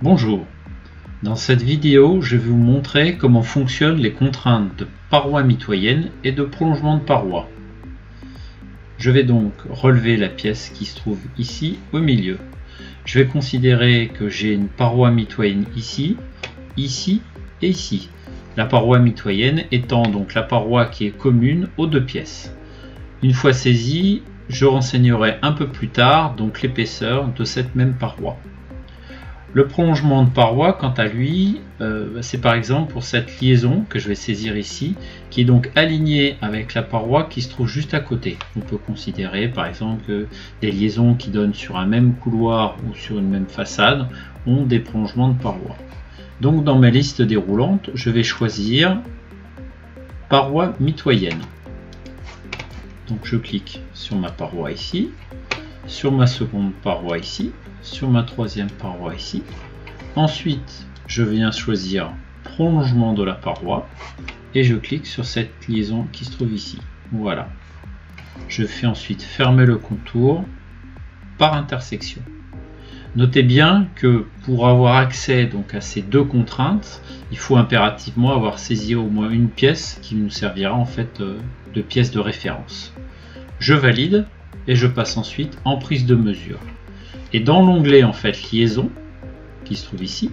Bonjour, dans cette vidéo je vais vous montrer comment fonctionnent les contraintes de paroi mitoyenne et de prolongement de paroi. Je vais donc relever la pièce qui se trouve ici au milieu. Je vais considérer que j'ai une paroi mitoyenne ici, ici et ici. La paroi mitoyenne étant donc la paroi qui est commune aux deux pièces. Une fois saisie, je renseignerai un peu plus tard donc l'épaisseur de cette même paroi. Le prolongement de paroi, quant à lui, c'est par exemple pour cette liaison que je vais saisir ici, qui est donc alignée avec la paroi qui se trouve juste à côté. On peut considérer par exemple que des liaisons qui donnent sur un même couloir ou sur une même façade ont des prolongements de paroi. Donc dans ma liste déroulante, je vais choisir paroi mitoyenne. Donc je clique sur ma paroi ici, sur ma seconde paroi ici, sur ma troisième paroi ici. Ensuite, je viens choisir prolongement de la paroi et je clique sur cette liaison qui se trouve ici. Voilà. Je fais ensuite fermer le contour par intersection. Notez bien que pour avoir accès donc à ces deux contraintes, il faut impérativement avoir saisi au moins une pièce qui nous servira en fait de pièce de référence. Je valide et je passe ensuite en prise de mesure. Et dans l'onglet en fait liaison qui se trouve ici,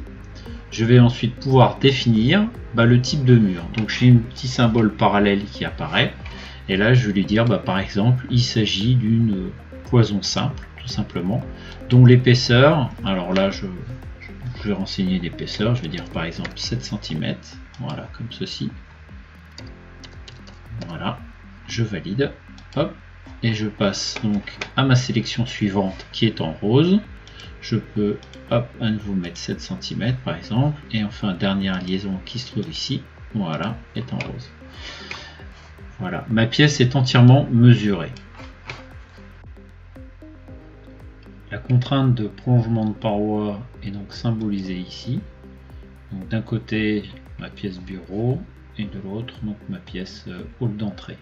je vais ensuite pouvoir définir le type de mur. Donc j'ai un petit symbole parallèle qui apparaît et là je vais lui dire par exemple il s'agit d'une cloison simple tout simplement dont l'épaisseur, alors là je vais renseigner l'épaisseur, je vais dire par exemple 7 cm, voilà comme ceci. Voilà, je valide, hop. Et je passe donc à ma sélection suivante qui est en rose. Je peux à nouveau mettre 7 cm par exemple. Et enfin dernière liaison qui se trouve ici, voilà, est en rose. Voilà, ma pièce est entièrement mesurée. La contrainte de prolongement de paroi est donc symbolisée ici. Donc d'un côté ma pièce bureau et de l'autre donc ma pièce hall d'entrée.